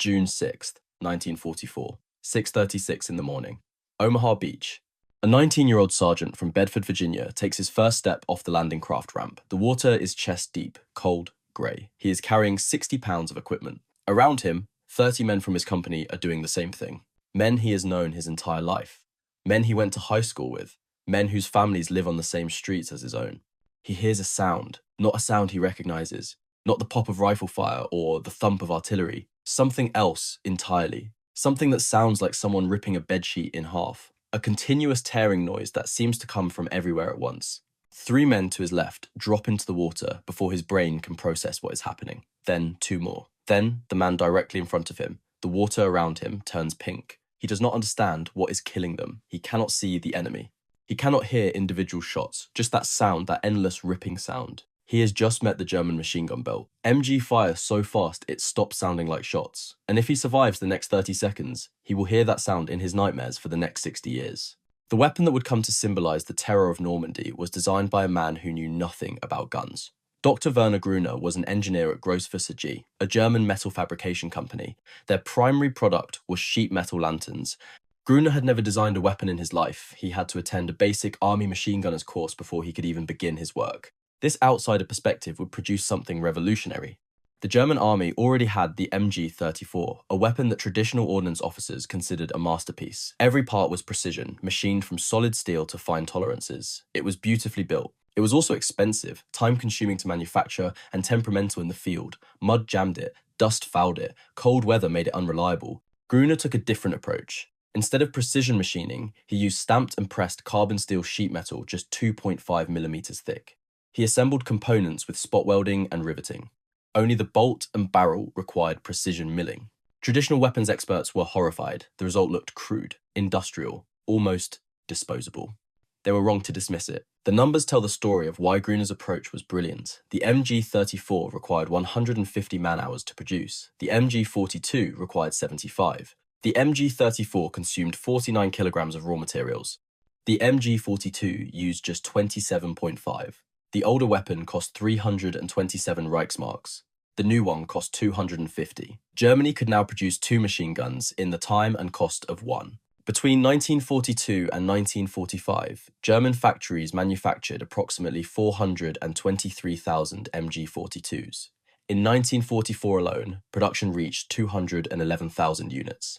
June 6th, 1944, 6:36 in the morning. Omaha Beach. A 19-year-old sergeant from Bedford, Virginia, takes his first step off the landing craft ramp. The water is chest deep, cold, grey. He is carrying 60 pounds of equipment. Around him, 30 men from his company are doing the same thing. Men he has known his entire life. Men he went to high school with. Men whose families live on the same streets as his own. He hears a sound, not a sound he recognizes, not the pop of rifle fire or the thump of artillery, something else entirely. Something that sounds like someone ripping a bedsheet in half. A continuous tearing noise that seems to come from everywhere at once. 3 men to his left drop into the water before his brain can process what is happening. Then 2 more. Then the man directly in front of him. The water around him turns pink. He does not understand what is killing them. He cannot see the enemy. He cannot hear individual shots, just that sound, that endless ripping sound. He has just met the German machine gun belt. MG fire so fast it stops sounding like shots. And if he survives the next 30 seconds, he will hear that sound in his nightmares for the next 60 years. The weapon that would come to symbolize the terror of Normandy was designed by a man who knew nothing about guns. Dr. Werner Gruner was an engineer at Grossfusser G, a German metal fabrication company. Their primary product was sheet metal lanterns. Gruner had never designed a weapon in his life. He had to attend a basic army machine gunner's course before he could even begin his work. This outsider perspective would produce something revolutionary. The German army already had the MG-34, a weapon that traditional ordnance officers considered a masterpiece. Every part was precision, machined from solid steel to fine tolerances. It was beautifully built. It was also expensive, time-consuming to manufacture, and temperamental in the field. Mud jammed it, dust fouled it, cold weather made it unreliable. Gruner took a different approach. Instead of precision machining, he used stamped and pressed carbon steel sheet metal just 2.5 millimeters thick. He assembled components with spot welding and riveting. Only the bolt and barrel required precision milling. Traditional weapons experts were horrified. The result looked crude, industrial, almost disposable. They were wrong to dismiss it. The numbers tell the story of why Gruner's approach was brilliant. The MG-34 required 150 man-hours to produce. The MG-42 required 75. The MG-34 consumed 49 kilograms of raw materials. The MG-42 used just 27.5. The older weapon cost 327 Reichsmarks. The new one cost 250. Germany could now produce 2 machine guns in the time and cost of 1. Between 1942 and 1945, German factories manufactured approximately 423,000 MG-42s. In 1944 alone, production reached 211,000 units.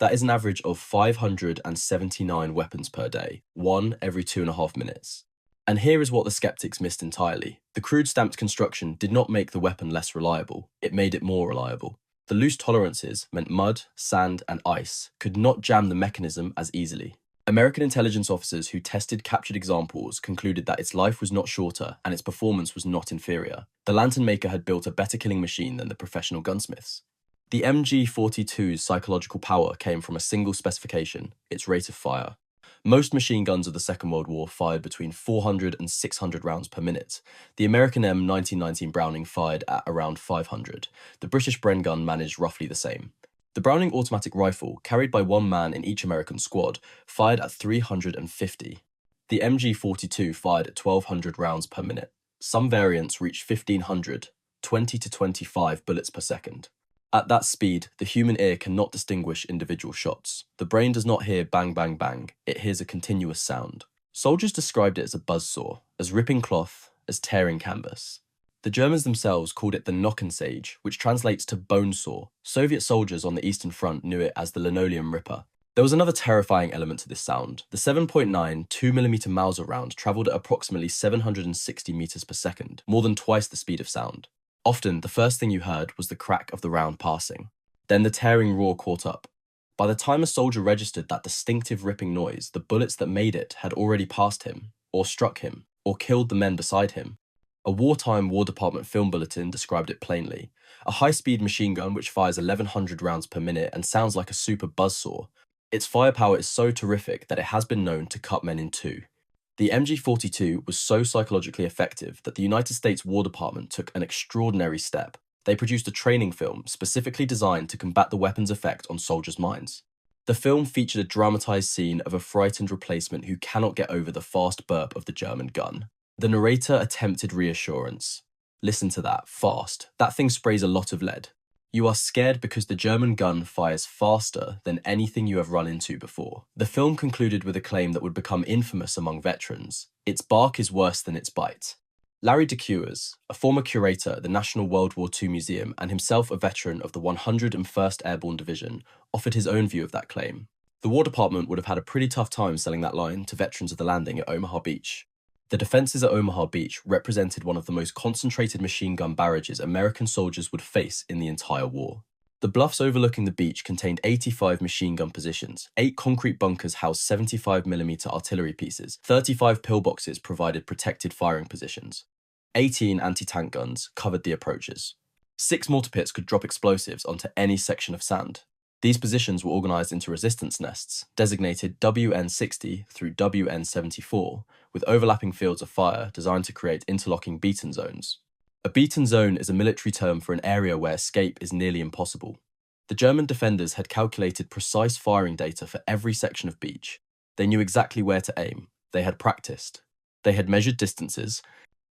That is an average of 579 weapons per day, 1 every 2.5 minutes. And here is what the skeptics missed entirely. The crude stamped construction did not make the weapon less reliable, it made it more reliable. The loose tolerances meant mud, sand, and ice could not jam the mechanism as easily. American intelligence officers who tested captured examples concluded that its life was not shorter and its performance was not inferior. The lantern maker had built a better killing machine than the professional gunsmiths. The MG-42's psychological power came from a single specification, its rate of fire. Most machine guns of the Second World War fired between 400 and 600 rounds per minute. The American M1919 Browning fired at around 500. The British Bren gun managed roughly the same. The Browning automatic rifle, carried by 1 man in each American squad, fired at 350. The MG-42 fired at 1,200 rounds per minute. Some variants reached 1,500, 20 to 25 bullets per second. At that speed, the human ear cannot distinguish individual shots. The brain does not hear bang, bang, bang. It hears a continuous sound. Soldiers described it as a buzzsaw, as ripping cloth, as tearing canvas. The Germans themselves called it the Knockensage, which translates to bone saw. Soviet soldiers on the Eastern Front knew it as the linoleum ripper. There was another terrifying element to this sound. The 7.9 2mm Mauser round travelled at approximately 760 meters per second, more than twice the speed of sound. Often, the first thing you heard was the crack of the round passing. Then the tearing roar caught up. By the time a soldier registered that distinctive ripping noise, the bullets that made it had already passed him, or struck him, or killed the men beside him. A wartime War Department film bulletin described it plainly. A high-speed machine gun which fires 1,100 rounds per minute and sounds like a super buzzsaw. Its firepower is so terrific that it has been known to cut men in two. The MG-42 was so psychologically effective that the United States War Department took an extraordinary step. They produced a training film specifically designed to combat the weapon's effect on soldiers' minds. The film featured a dramatized scene of a frightened replacement who cannot get over the fast burp of the German gun. The narrator attempted reassurance. Listen to that, fast. That thing sprays a lot of lead. You are scared because the German gun fires faster than anything you have run into before. The film concluded with a claim that would become infamous among veterans. Its bark is worse than its bite. Larry DeCuers, a former curator at the National World War II Museum and himself a veteran of the 101st Airborne Division, offered his own view of that claim. The War Department would have had a pretty tough time selling that line to veterans of the landing at Omaha Beach. The defenses at Omaha Beach represented one of the most concentrated machine gun barrages American soldiers would face in the entire war. The bluffs overlooking the beach contained 85 machine gun positions, 8 concrete bunkers housed 75mm artillery pieces, 35 pillboxes provided protected firing positions, 18 anti-tank guns covered the approaches. 6 mortar pits could drop explosives onto any section of sand. These positions were organized into resistance nests, designated WN60 through WN74, with overlapping fields of fire designed to create interlocking beaten zones. A beaten zone is a military term for an area where escape is nearly impossible. The German defenders had calculated precise firing data for every section of beach. They knew exactly where to aim. They had practiced. They had measured distances.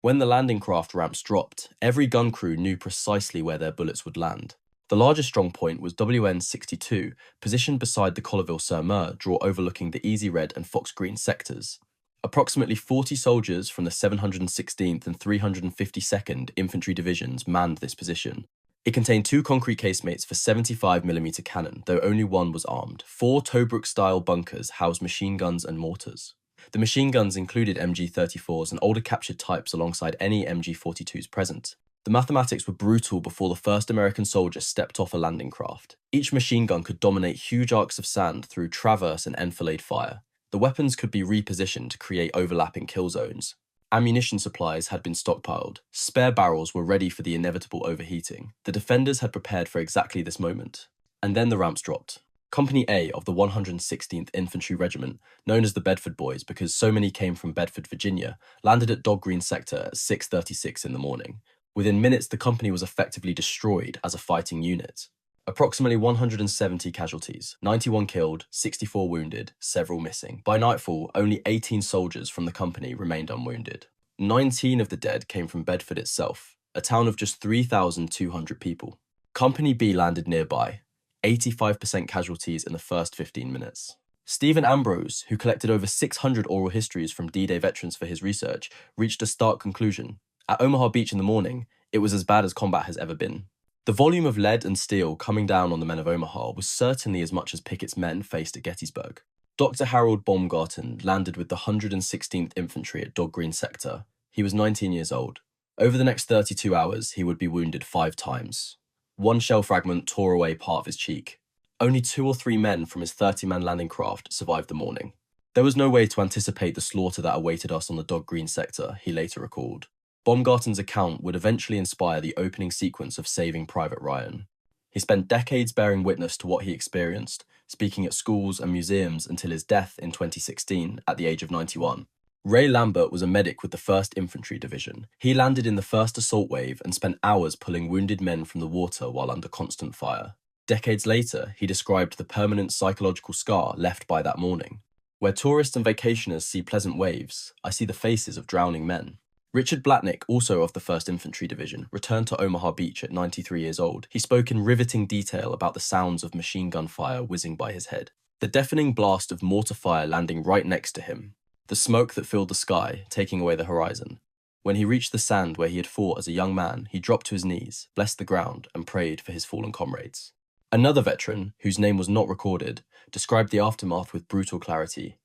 When the landing craft ramps dropped, every gun crew knew precisely where their bullets would land. The largest strong point was WN62, positioned beside the Colleville-sur-Mer draw overlooking the Easy Red and Fox Green sectors. Approximately 40 soldiers from the 716th and 352nd Infantry Divisions manned this position. It contained 2 concrete casemates for 75mm cannon, though only one was armed. 4 Tobruk-style bunkers housed machine guns and mortars. The machine guns included MG-34s and older captured types alongside any MG-42s present. The mathematics were brutal before the first American soldier stepped off a landing craft. Each machine gun could dominate huge arcs of sand through traverse and enfilade fire. The weapons could be repositioned to create overlapping kill zones. Ammunition supplies had been stockpiled. Spare barrels were ready for the inevitable overheating. The defenders had prepared for exactly this moment. And then the ramps dropped. Company A of the 116th Infantry Regiment, known as the Bedford Boys because so many came from Bedford, Virginia, landed at Dog Green Sector at 6:36 in the morning. Within minutes, the company was effectively destroyed as a fighting unit. Approximately 170 casualties, 91 killed, 64 wounded, several missing. By nightfall, only 18 soldiers from the company remained unwounded. 19 of the dead came from Bedford itself, a town of just 3,200 people. Company B landed nearby, 85% casualties in the first 15 minutes. Stephen Ambrose, who collected over 600 oral histories from D-Day veterans for his research, reached a stark conclusion. At Omaha Beach in the morning, it was as bad as combat has ever been. The volume of lead and steel coming down on the men of Omaha was certainly as much as Pickett's men faced at Gettysburg. Dr. Harold Baumgarten landed with the 116th Infantry at Dog Green Sector. He was 19 years old. Over the next 32 hours, he would be wounded 5 times. 1 shell fragment tore away part of his cheek. Only 2 or 3 men from his 30-man landing craft survived the morning. There was no way to anticipate the slaughter that awaited us on the Dog Green Sector, he later recalled. Baumgarten's account would eventually inspire the opening sequence of Saving Private Ryan. He spent decades bearing witness to what he experienced, speaking at schools and museums until his death in 2016 at the age of 91. Ray Lambert was a medic with the 1st Infantry Division. He landed in the first assault wave and spent hours pulling wounded men from the water while under constant fire. Decades later, he described the permanent psychological scar left by that morning. Where tourists and vacationers see pleasant waves, I see the faces of drowning men. Richard Blatnick, also of the 1st Infantry Division, returned to Omaha Beach at 93 years old. He spoke in riveting detail about the sounds of machine gun fire whizzing by his head. The deafening blast of mortar fire landing right next to him. The smoke that filled the sky, taking away the horizon. When he reached the sand where he had fought as a young man, he dropped to his knees, blessed the ground, and prayed for his fallen comrades. Another veteran, whose name was not recorded, described the aftermath with brutal clarity.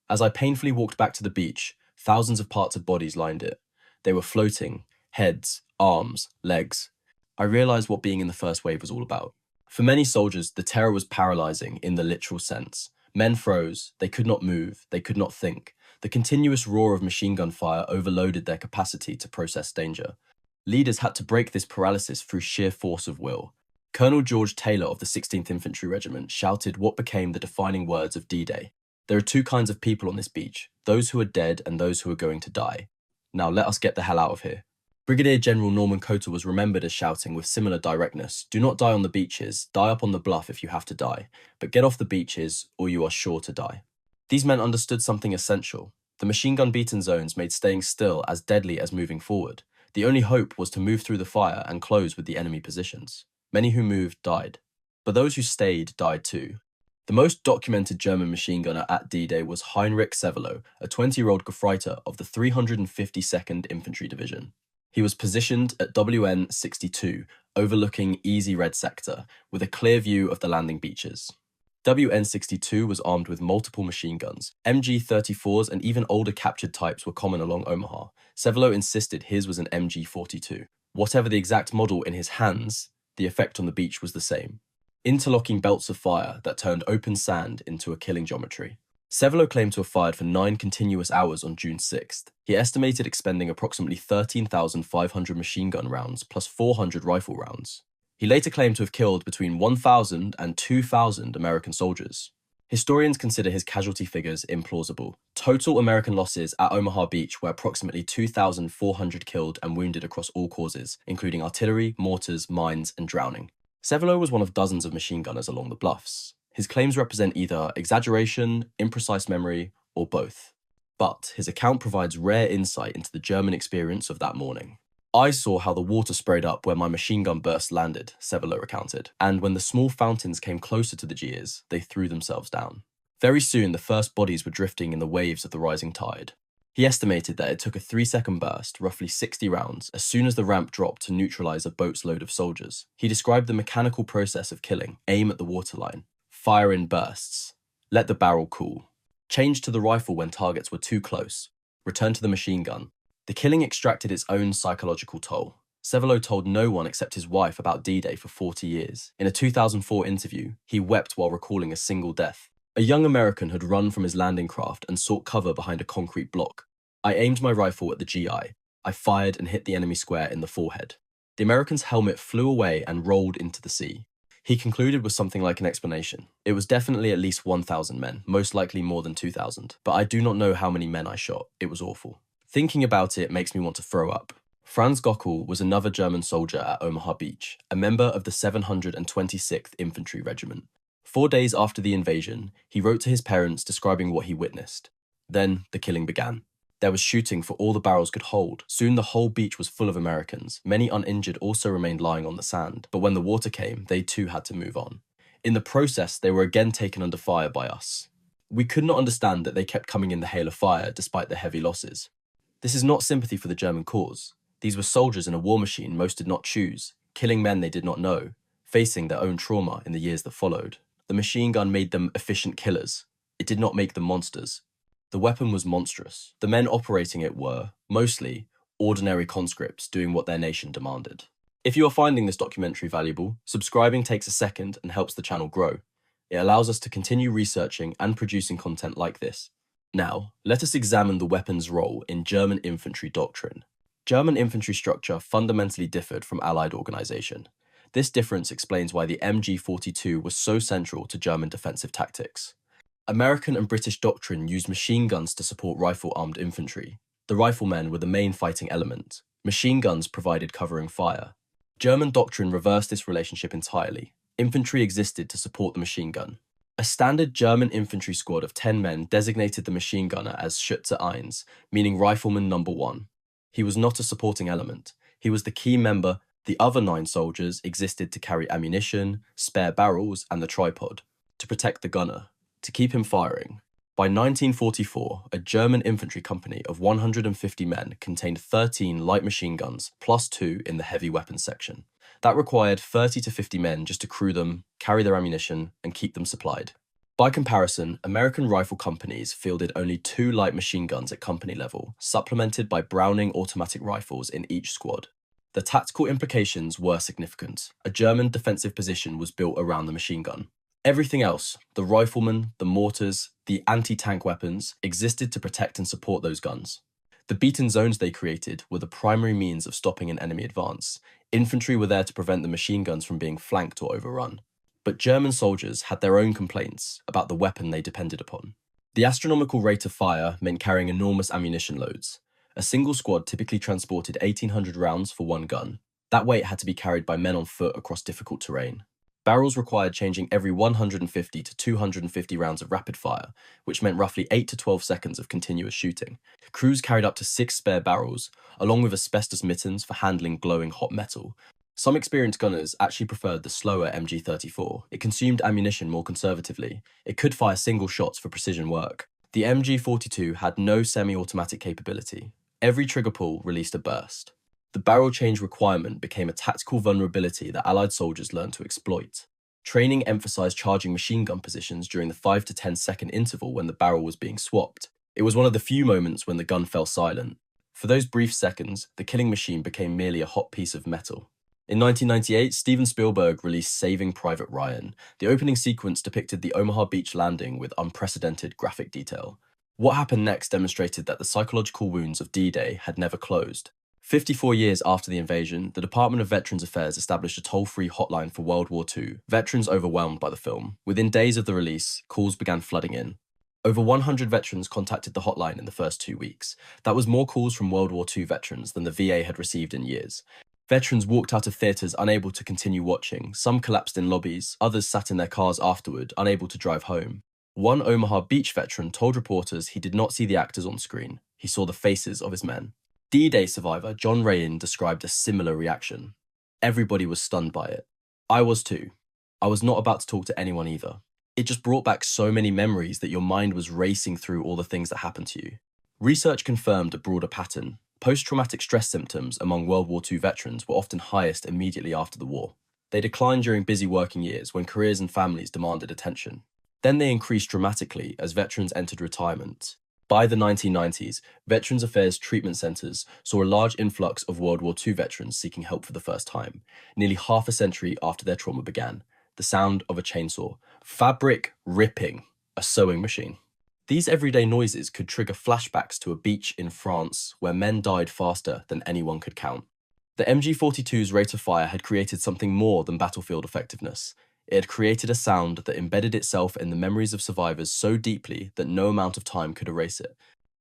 As I painfully walked back to the beach, thousands of parts of bodies lined it. They were floating, heads, arms, legs. I realized what being in the first wave was all about. For many soldiers, the terror was paralyzing in the literal sense. Men froze, they could not move, they could not think. The continuous roar of machine gun fire overloaded their capacity to process danger. Leaders had to break this paralysis through sheer force of will. Colonel George Taylor of the 16th Infantry Regiment shouted what became the defining words of D-Day. There are 2 kinds of people on this beach, those who are dead and those who are going to die. Now let us get the hell out of here. Brigadier General Norman Cotter was remembered as shouting with similar directness, do not die on the beaches, die up on the bluff if you have to die, but get off the beaches or you are sure to die. These men understood something essential. The machine gun beaten zones made staying still as deadly as moving forward. The only hope was to move through the fire and close with the enemy positions. Many who moved died, but those who stayed died too. The most documented German machine gunner at D-Day was Heinrich Sevelow, a 20-year-old Gefreiter of the 352nd Infantry Division. He was positioned at WN 62, overlooking Easy Red Sector, with a clear view of the landing beaches. WN 62 was armed with multiple machine guns. MG-34s and even older captured types were common along Omaha. Sevelow insisted his was an MG-42. Whatever the exact model in his hands, the effect on the beach was the same. Interlocking belts of fire that turned open sand into a killing geometry. Sevelow claimed to have fired for 9 continuous hours on June 6th. He estimated expending approximately 13,500 machine gun rounds plus 400 rifle rounds. He later claimed to have killed between 1,000 and 2,000 American soldiers. Historians consider his casualty figures implausible. Total American losses at Omaha Beach were approximately 2,400 killed and wounded across all causes, including artillery, mortars, mines, and drowning. Sevelow was one of dozens of machine gunners along the bluffs. His claims represent either exaggeration, imprecise memory, or both. But his account provides rare insight into the German experience of that morning. I saw how the water sprayed up where my machine gun burst landed, Sevelow recounted, and when the small fountains came closer to the gears, they threw themselves down. Very soon, the first bodies were drifting in the waves of the rising tide. He estimated that it took a 3-second burst, roughly 60 rounds, as soon as the ramp dropped to neutralize a boat's load of soldiers. He described the mechanical process of killing: aim at the waterline, fire in bursts, let the barrel cool, change to the rifle when targets were too close, return to the machine gun. The killing extracted its own psychological toll. Sevelow told no one except his wife about D-Day for 40 years. In a 2004 interview, he wept while recalling a single death. A young American had run from his landing craft and sought cover behind a concrete block. I aimed my rifle at the GI. I fired and hit the enemy square in the forehead. The American's helmet flew away and rolled into the sea. He concluded with something like an explanation. It was definitely at least 1,000 men, most likely more than 2,000. But I do not know how many men I shot. It was awful. Thinking about it makes me want to throw up. Franz Gockel was another German soldier at Omaha Beach, a member of the 726th Infantry Regiment. 4 days after the invasion, he wrote to his parents describing what he witnessed. Then the killing began. There was shooting for all the barrels could hold. Soon the whole beach was full of Americans. Many uninjured also remained lying on the sand, but when the water came, they too had to move on. In the process, they were again taken under fire by us. We could not understand that they kept coming in the hail of fire despite the heavy losses. This is not sympathy for the German cause. These were soldiers in a war machine most did not choose, killing men they did not know, facing their own trauma in the years that followed. The machine gun made them efficient killers. It did not make them monsters. The weapon was monstrous. The men operating it were, mostly, ordinary conscripts doing what their nation demanded. If you are finding this documentary valuable, subscribing takes a second and helps the channel grow. It allows us to continue researching and producing content like this. Now, let us examine the weapon's role in German infantry doctrine. German infantry structure fundamentally differed from Allied organization. This difference explains why the MG-42 was so central to German defensive tactics. American and British doctrine used machine guns to support rifle-armed infantry. The riflemen were the main fighting element. Machine guns provided covering fire. German doctrine reversed this relationship entirely. Infantry existed to support the machine gun. A standard German infantry squad of 10 men designated the machine gunner as Schütze 1, meaning rifleman number 1. He was not a supporting element. He was the key member. The other 9 soldiers existed to carry ammunition, spare barrels, and the tripod, to protect the gunner, to keep him firing. By 1944, a German infantry company of 150 men contained 13 light machine guns, plus 2 in the heavy weapons section. That required 30 to 50 men just to crew them, carry their ammunition, and keep them supplied. By comparison, American rifle companies fielded only 2 light machine guns at company level, supplemented by Browning automatic rifles in each squad. The tactical implications were significant. A German defensive position was built around the machine gun. Everything else, the riflemen, the mortars, the anti-tank weapons, existed to protect and support those guns. The beaten zones they created were the primary means of stopping an enemy advance. Infantry were there to prevent the machine guns from being flanked or overrun. But German soldiers had their own complaints about the weapon they depended upon. The astronomical rate of fire meant carrying enormous ammunition loads. A single squad typically transported 1,800 rounds for one gun. That weight had to be carried by men on foot across difficult terrain. Barrels required changing every 150 to 250 rounds of rapid fire, which meant roughly 8 to 12 seconds of continuous shooting. Crews carried up to 6 spare barrels, along with asbestos mittens for handling glowing hot metal. Some experienced gunners actually preferred the slower MG34. It consumed ammunition more conservatively. It could fire single shots for precision work. The MG42 had no semi-automatic capability. Every trigger pull released a burst. The barrel change requirement became a tactical vulnerability that Allied soldiers learned to exploit. Training emphasized charging machine gun positions during the 5 to 10 second interval when the barrel was being swapped. It was one of the few moments when the gun fell silent. For those brief seconds, the killing machine became merely a hot piece of metal. In 1998, Steven Spielberg released Saving Private Ryan. The opening sequence depicted the Omaha Beach landing with unprecedented graphic detail. What happened next demonstrated that the psychological wounds of D-Day had never closed. 54 years after the invasion, the Department of Veterans Affairs established a toll-free hotline for World War II, veterans overwhelmed by the film. Within days of the release, calls began flooding in. Over 100 veterans contacted the hotline in the first 2 weeks. That was more calls from World War II veterans than the VA had received in years. Veterans walked out of theatres unable to continue watching. Some collapsed in lobbies, others sat in their cars afterward, unable to drive home. One Omaha Beach veteran told reporters he did not see the actors on screen. He saw the faces of his men. D-Day survivor John Rayan described a similar reaction. Everybody was stunned by it. I was too. I was not about to talk to anyone either. It just brought back so many memories that your mind was racing through all the things that happened to you. Research confirmed a broader pattern. Post-traumatic stress symptoms among World War II veterans were often highest immediately after the war. They declined during busy working years when careers and families demanded attention. Then they increased dramatically as veterans entered retirement. By the 1990s, Veterans Affairs treatment centres saw a large influx of World War II veterans seeking help for the first time, nearly half a century after their trauma began. The sound of a chainsaw, fabric ripping, a sewing machine. These everyday noises could trigger flashbacks to a beach in France where men died faster than anyone could count. The MG42's rate of fire had created something more than battlefield effectiveness. It had created a sound that embedded itself in the memories of survivors so deeply that no amount of time could erase it.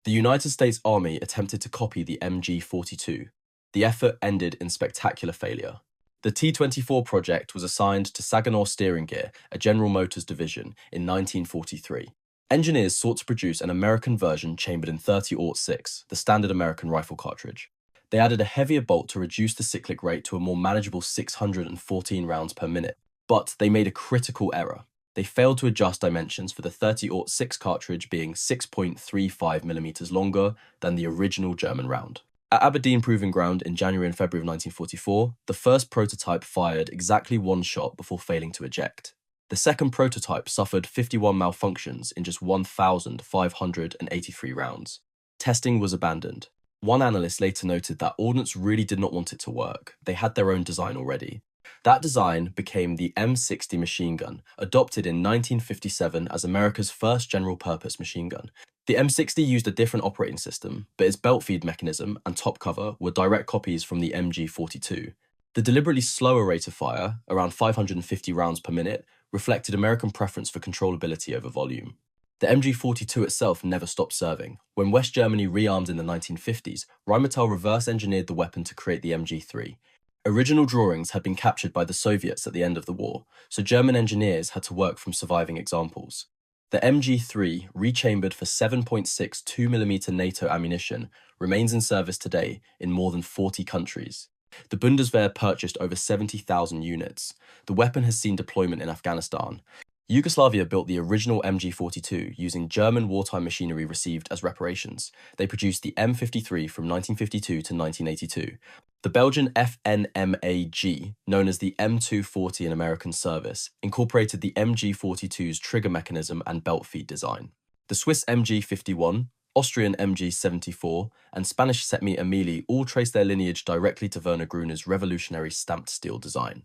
The United States Army attempted to copy the MG42. The effort ended in spectacular failure. The T-24 project was assigned to Saginaw Steering Gear, a General Motors division, in 1943. Engineers sought to produce an American version chambered in .30-06, the standard American rifle cartridge. They added a heavier bolt to reduce the cyclic rate to a more manageable 614 rounds per minute. But they made a critical error. They failed to adjust dimensions for the .30-06 cartridge being 6.35mm longer than the original German round. At Aberdeen Proving Ground in January and February of 1944, the first prototype fired exactly one shot before failing to eject. The second prototype suffered 51 malfunctions in just 1,583 rounds. Testing was abandoned. One analyst later noted that Ordnance really did not want it to work. They had their own design already. That design became the M60 machine gun, adopted in 1957 as America's first general-purpose machine gun. The M60 used a different operating system, but its belt feed mechanism and top cover were direct copies from the MG42. The deliberately slower rate of fire, around 550 rounds per minute, reflected American preference for controllability over volume. The MG42 itself never stopped serving. When West Germany rearmed in the 1950s, Rheinmetall reverse-engineered the weapon to create the MG3. Original drawings had been captured by the Soviets at the end of the war, so German engineers had to work from surviving examples. The MG3, rechambered for 7.6 2mm NATO ammunition, remains in service today in more than 40 countries. The Bundeswehr purchased over 70,000 units. The weapon has seen deployment in Afghanistan. Yugoslavia built the original MG42 using German wartime machinery received as reparations. They produced the M53 from 1952 to 1982. The Belgian FNMAG, known as the M240 in American service, incorporated the MG42's trigger mechanism and belt feed design. The Swiss MG51, Austrian MG74, and Spanish Setme Emili all trace their lineage directly to Werner Gruner's revolutionary stamped steel design.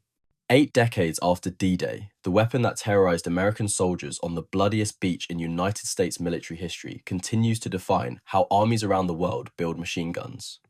8 decades after D-Day, the weapon that terrorized American soldiers on the bloodiest beach in United States military history continues to define how armies around the world build machine guns.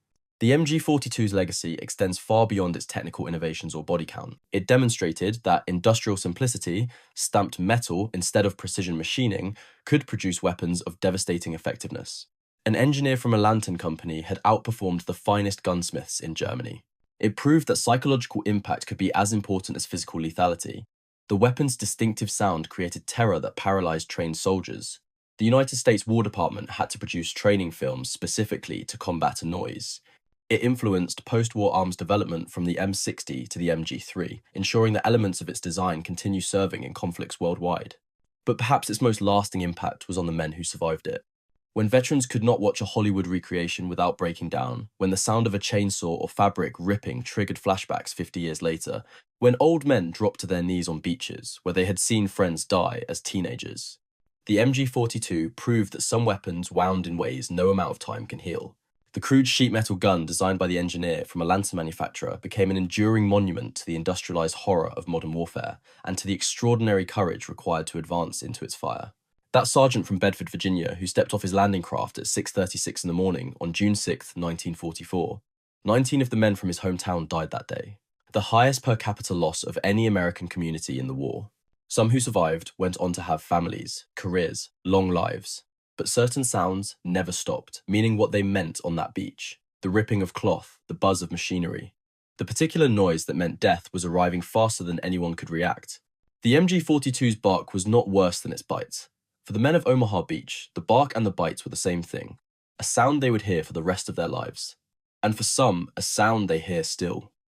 The MG42's legacy extends far beyond its technical innovations or body count. It demonstrated that industrial simplicity, stamped metal instead of precision machining, could produce weapons of devastating effectiveness. An engineer from a lantern company had outperformed the finest gunsmiths in Germany. It proved that psychological impact could be as important as physical lethality. The weapon's distinctive sound created terror that paralyzed trained soldiers. The United States War Department had to produce training films specifically to combat a noise. It influenced post-war arms development from the M60 to the MG3, ensuring that elements of its design continue serving in conflicts worldwide. But perhaps its most lasting impact was on the men who survived it. When veterans could not watch a Hollywood recreation without breaking down, when the sound of a chainsaw or fabric ripping triggered flashbacks 50 years later, when old men dropped to their knees on beaches where they had seen friends die as teenagers, the MG42 proved that some weapons wound in ways no amount of time can heal. The crude sheet metal gun designed by the engineer from a lantern manufacturer became an enduring monument to the industrialized horror of modern warfare and to the extraordinary courage required to advance into its fire. That sergeant from Bedford, Virginia, who stepped off his landing craft at 6:36 in the morning on June 6, 1944, 19 of the men from his hometown died that day, the highest per capita loss of any American community in the war. Some who survived went on to have families, careers, long lives. But certain sounds never stopped, meaning what they meant on that beach. The ripping of cloth, the buzz of machinery. The particular noise that meant death was arriving faster than anyone could react. The MG42's bark was not worse than its bite. For the men of Omaha Beach, the bark and the bite were the same thing, a sound they would hear for the rest of their lives. And for some, a sound they hear still.